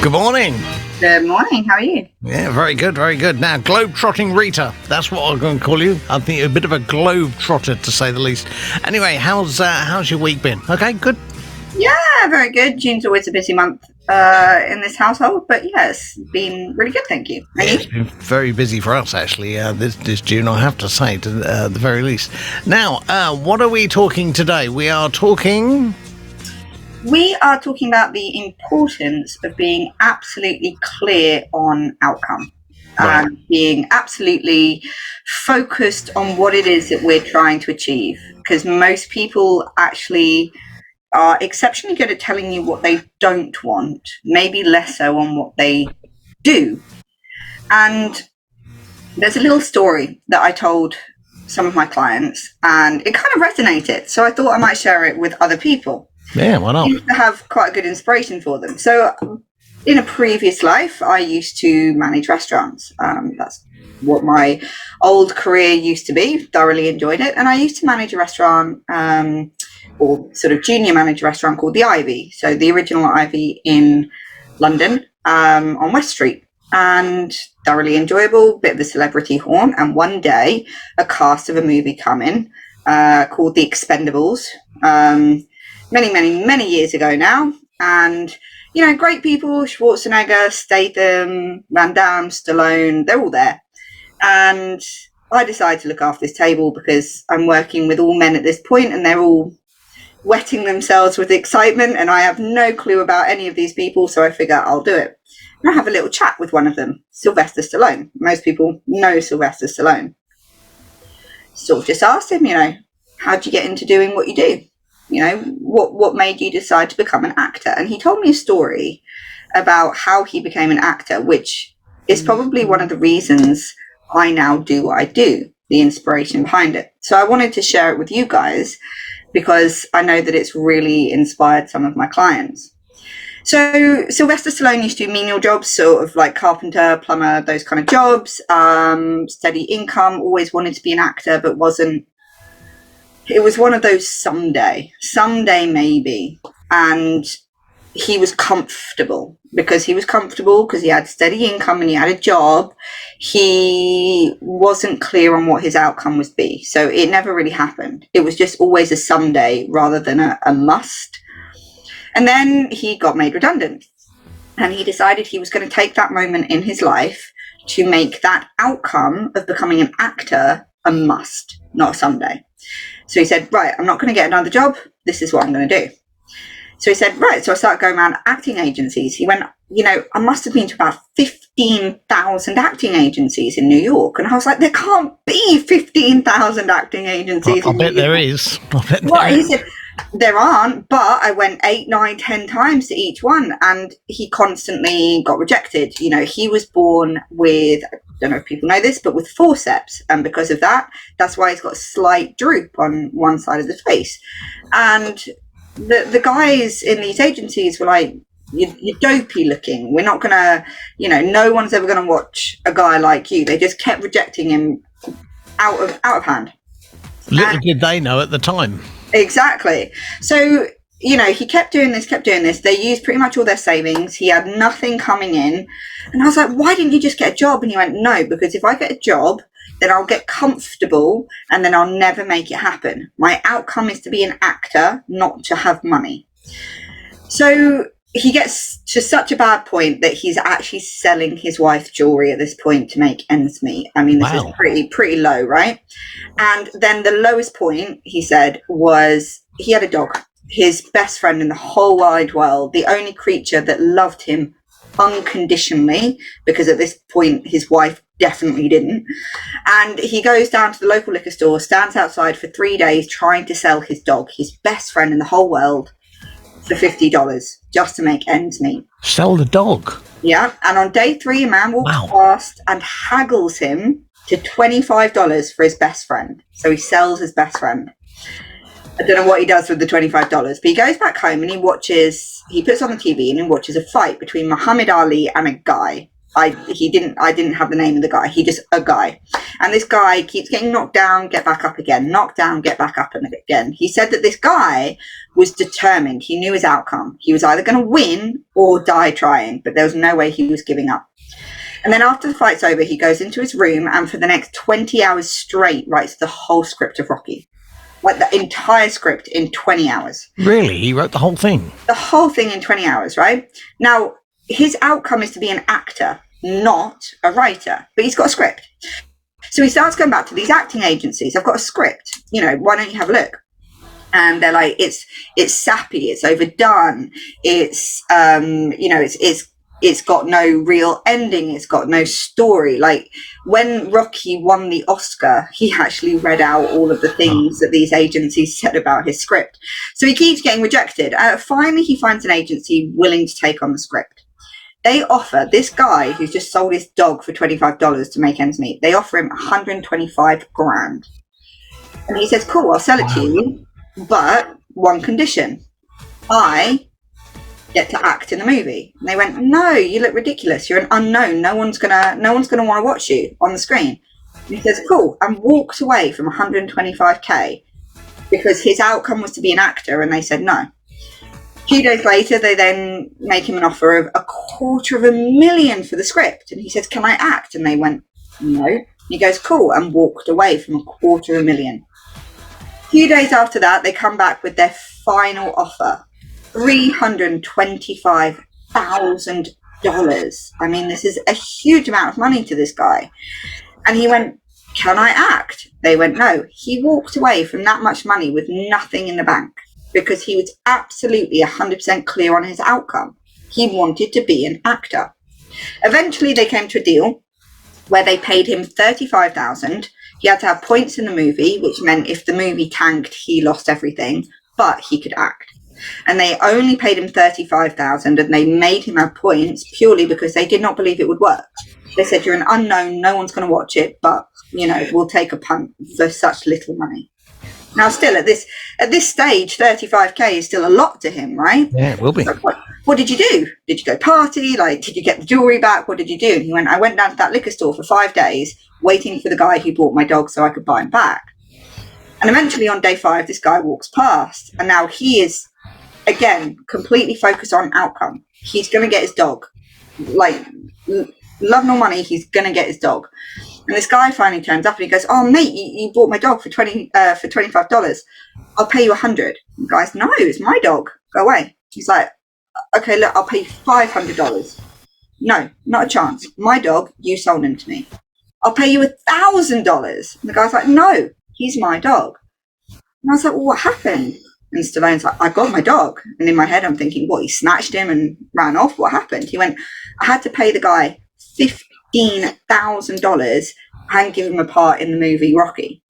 Good morning. Good morning. How are you? Yeah, very good, very good. Now, globe-trotting Rita. That's what I'm going to call you. I think you're a bit of a globe-trotter, to say the least. Anyway, how's your week been? Okay, good. Yeah, very good. June's always a busy month in this household, but yeah, it's been really good, thank you. Yeah, it's been very busy for us, actually, this June, I have to say, to the very least. Now, what are we talking today? We are talking about the importance of being absolutely clear on outcome. Right. And being absolutely focused on what it is that we're trying to achieve. Because most people actually are exceptionally good at telling you what they don't want, maybe less so on what they do. And there's a little story that I told some of my clients, and it kind of resonated. So I thought I might share it with other people. Yeah, why not? To have quite a good inspiration for them. So in a previous life, I used to manage restaurants. That's what my old career used to be. Thoroughly enjoyed it. And I used to manage a restaurant, or sort of junior manage a restaurant called the Ivy. So the original Ivy in London, on West Street. And thoroughly enjoyable, bit of a celebrity haunt. And one day, a cast of a movie come in called The Expendables. Many years ago now. And, you know, great people, Schwarzenegger, Statham, Van Damme, Stallone, they're all there. And I decided to look after this table because I'm working with all men at this point and they're all wetting themselves with excitement and I have no clue about any of these people, so I figure I'll do it. And I have a little chat with one of them, Sylvester Stallone. Most people know Sylvester Stallone. So just asked him, you know, how'd you get into doing what you do? You know, what made you decide to become an actor? And he told me a story about how he became an actor, which is probably one of the reasons I now do what I do, the inspiration behind it. So I wanted to share it with you guys because I know that it's really inspired some of my clients. So Sylvester Stallone used to do menial jobs, sort of like carpenter, plumber, those kind of jobs, steady income, always wanted to be an actor, but wasn't. It was one of those someday maybe. And he was comfortable because he had steady income and he had a job. He wasn't clear on what his outcome would be. So it never really happened. It was just always a someday rather than a must. And then he got made redundant and he decided he was going to take that moment in his life to make that outcome of becoming an actor a must, not a someday. So he said, right, I'm not going to get another job. This is what I'm going to do. So he said, right. So I started going around acting agencies. He went, you know, I must have been to about 15,000 acting agencies in New York. And I was like, there can't be 15,000 acting agencies. I bet there is. He said, there aren't, but I went 8, 9, 10 times to each one and he constantly got rejected. You know, he was born with, I don't know if people know this, but with forceps. And because of that, that's why he's got a slight droop on one side of the face. And the guys in these agencies were like, you're dopey looking. We're not going to, you know, no one's ever going to watch a guy like you. They just kept rejecting him out of hand. Little did they know at the time. Exactly. So, you know, he kept doing this. They used pretty much all their savings. He had nothing coming in. And I was like, why didn't you just get a job? And he went, no, because if I get a job, then I'll get comfortable and then I'll never make it happen. My outcome is to be an actor, not to have money. So he gets to such a bad point that he's actually selling his wife's jewelry at this point to make ends meet. I mean, this is pretty low, right? And then the lowest point, he said, was he had a dog, his best friend in the whole wide world, the only creature that loved him unconditionally, because at this point his wife definitely didn't. And he goes down to the local liquor store, stands outside for 3 days trying to sell his dog, his best friend in the whole world, for $50 just to make ends meet. Sell the dog? Yeah. And on day 3, a man walks past and haggles him to $25 for his best friend. So he sells his best friend. I don't know what he does with the $25, but he goes back home and he puts on the TV and he watches a fight between Muhammad Ali and a guy. I didn't have the name of the guy. He just a guy. And this guy keeps getting knocked down, get back up again, knocked down, get back up and again. He said that this guy was determined. He knew his outcome. He was either going to win or die trying, but there was no way he was giving up. And then after the fight's over, he goes into his room and for the next 20 hours straight writes the whole script of Rocky. Like the entire script in 20 hours. Really? He wrote the whole thing? The whole thing in 20 hours, right? Now, his outcome is to be an actor, not a writer, but he's got a script. So he starts going back to these acting agencies. I've got a script, why don't you have a look? And they're like, it's sappy, it's overdone, it's got no real ending, it's got no story. Like when Rocky won the Oscar, he actually read out all of the things that these agencies said about his script. So he keeps getting rejected. Finally, he finds an agency willing to take on the script. They offer this guy who's just sold his dog for $25 to make ends meet. They offer him 125 grand. And he says, cool, I'll sell it to you, but one condition. I get to act in the movie. And they went, no, you look ridiculous. You're an unknown. No one's gonna want to watch you on the screen. And he says, cool, and walked away from 125K because his outcome was to be an actor, and they said no. A few days later, they then make him an offer of $250,000 for the script. And he says, can I act? And they went, no. He goes, cool, and walked away from $250,000. A few days after that, they come back with their final offer, $325,000. I mean, this is a huge amount of money to this guy. And he went, can I act? They went, no. He walked away from that much money with nothing in the bank because he was absolutely 100% clear on his outcome. He wanted to be an actor. Eventually, they came to a deal where they paid him $35,000. He had to have points in the movie, which meant if the movie tanked, he lost everything, but he could act. And they only paid him $35,000, and they made him have points purely because they did not believe it would work. They said, you're an unknown, no one's going to watch it, but, we'll take a punt for such little money. Now, still, at this stage, 35K is still a lot to him, right? Yeah, it will be. So what did you do? Did you go party? Did you get the jewelry back? What did you do? And he went, I went down to that liquor store for 5 days, waiting for the guy who bought my dog so I could buy him back. And eventually on day 5, this guy walks past, and now he is, again, completely focused on outcome. He's going to get his dog. Love nor money, he's going to get his dog. And this guy finally turns up and he goes, oh, mate, you bought my dog for $25. I'll pay you $100. The guy's, no, it's my dog. Go away. He's like, okay, look, I'll pay you $500. No, not a chance. My dog, you sold him to me. I'll pay you $1,000. And the guy's like, no, he's my dog. And I was like, well, what happened? And Stallone's like, I got my dog. And in my head, I'm thinking, what, he snatched him and ran off? What happened? He went, I had to pay the guy $15,000 and give him a part in the movie Rocky.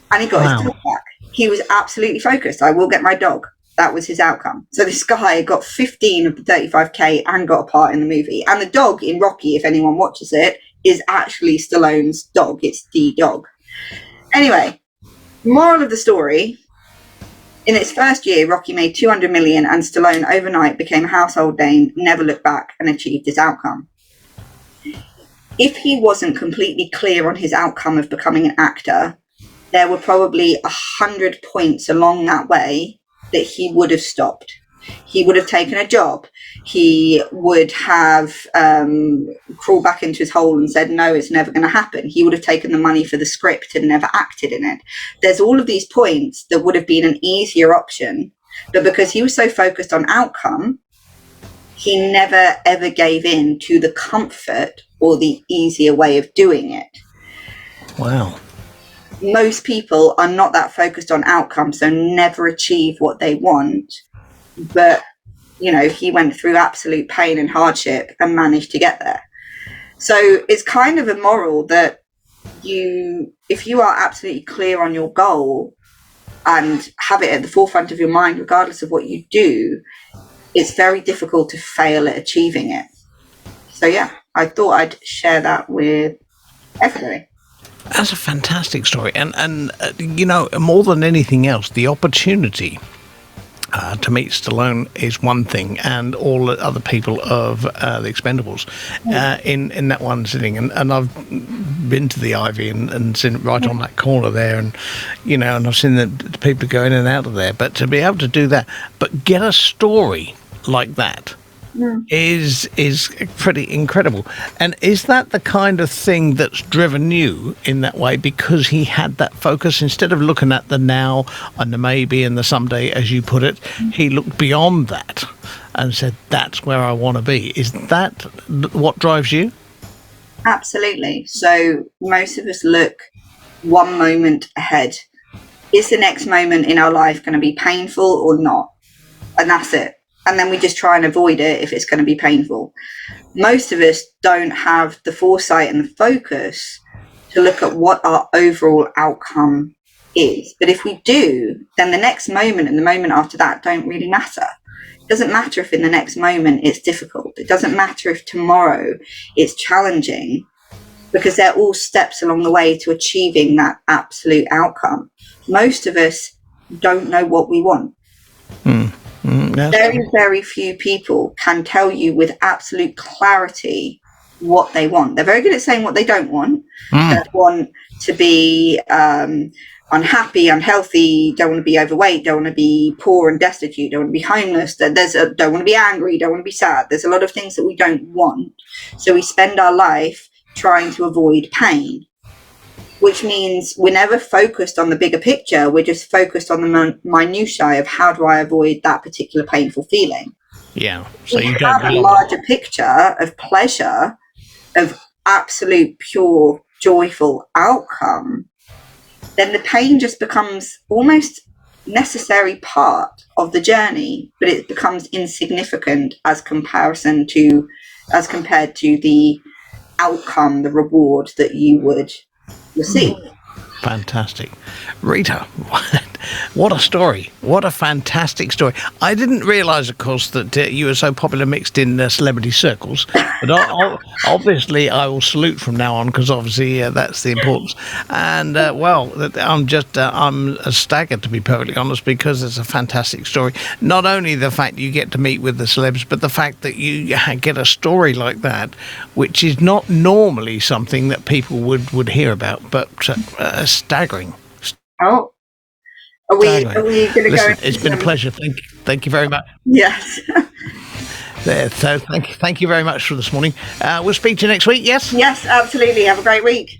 And he got his dog back. He was absolutely focused. I will get my dog. That was his outcome. So this guy got 15 of the 35K and got a part in the movie. And the dog in Rocky, if anyone watches it, is actually Stallone's dog. It's the dog. Anyway, moral of the story, in its first year, Rocky made $200 million, and Stallone overnight became a household name, never looked back, and achieved his outcome. If he wasn't completely clear on his outcome of becoming an actor, there were probably 100 points along that way that he would have stopped. He would have taken a job. He would have crawled back into his hole and said, no, it's never going to happen. He would have taken the money for the script and never acted in it. There's all of these points that would have been an easier option, but because he was so focused on outcome, he never ever gave in to the comfort or the easier way of doing it. Wow. Most people are not that focused on outcome, so never achieve what they want. But, he went through absolute pain and hardship and managed to get there. So it's kind of a moral that if you are absolutely clear on your goal and have it at the forefront of your mind, regardless of what you do, it's very difficult to fail at achieving it. So, yeah, I thought I'd share that with everybody. That's a fantastic story. And more than anything else, the opportunity to meet Stallone is one thing, and all the other people of the Expendables in that one sitting. And I've been to the Ivy and seen it right on that corner there, and and I've seen the people go in and out of there. But to be able to do that, but get a story like that is pretty incredible. And is that the kind of thing that's driven you in that way, because he had that focus instead of looking at the now and the maybe and the someday, as you put it? He looked beyond that and said, that's where I want to be. Is that what drives you? Absolutely. So most of us look one moment ahead. Is the next moment in our life going to be painful or not? And that's it. And then we just try and avoid it if it's going to be painful. Most of us don't have the foresight and the focus to look at what our overall outcome is. But if we do, then the next moment and the moment after that don't really matter. It doesn't matter if in the next moment it's difficult. It doesn't matter if tomorrow it's challenging, because they're all steps along the way to achieving that absolute outcome. Most of us don't know what we want. Very, very few people can tell you with absolute clarity what they want. They're very good at saying what they don't want. They want to be unhappy, unhealthy, don't want to be overweight, don't want to be poor and destitute, don't want to be homeless, don't want to be angry, don't want to be sad. There's a lot of things that we don't want. So we spend our life trying to avoid pain, which means we're never focused on the bigger picture. We're just focused on the minutiae of how do I avoid that particular painful feeling. Yeah. So you have a larger picture of pleasure, of absolute pure joyful outcome, then the pain just becomes almost necessary part of the journey, but it becomes insignificant as compared to the outcome, the reward that you would receive. Fantastic. Rita, what a story. What a fantastic story. I didn't realise, of course, that you were so popular mixed in celebrity circles. But obviously, I will salute from now on, because obviously that's the importance. And, I'm staggered, to be perfectly honest, because it's a fantastic story. Not only the fact you get to meet with the celebs, but the fact that you get a story like that, which is not normally something that people would hear about, but staggering. Oh, are we going to go? It's been a pleasure. Thank you very much. Yes. So thank you very much for this morning. We'll speak to you next week. Yes. Yes, absolutely. Have a great week.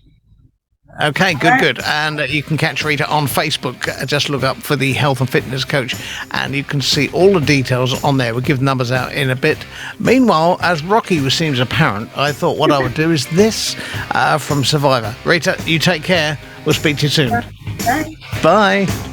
Okay, good. And you can catch Rita on Facebook. Just look up for the Health and Fitness Coach, and you can see all the details on there. We'll give numbers out in a bit. Meanwhile, as Rocky seems apparent, I thought what I would do is this from Survivor. Rita, you take care. We'll speak to you soon. Bye. Bye.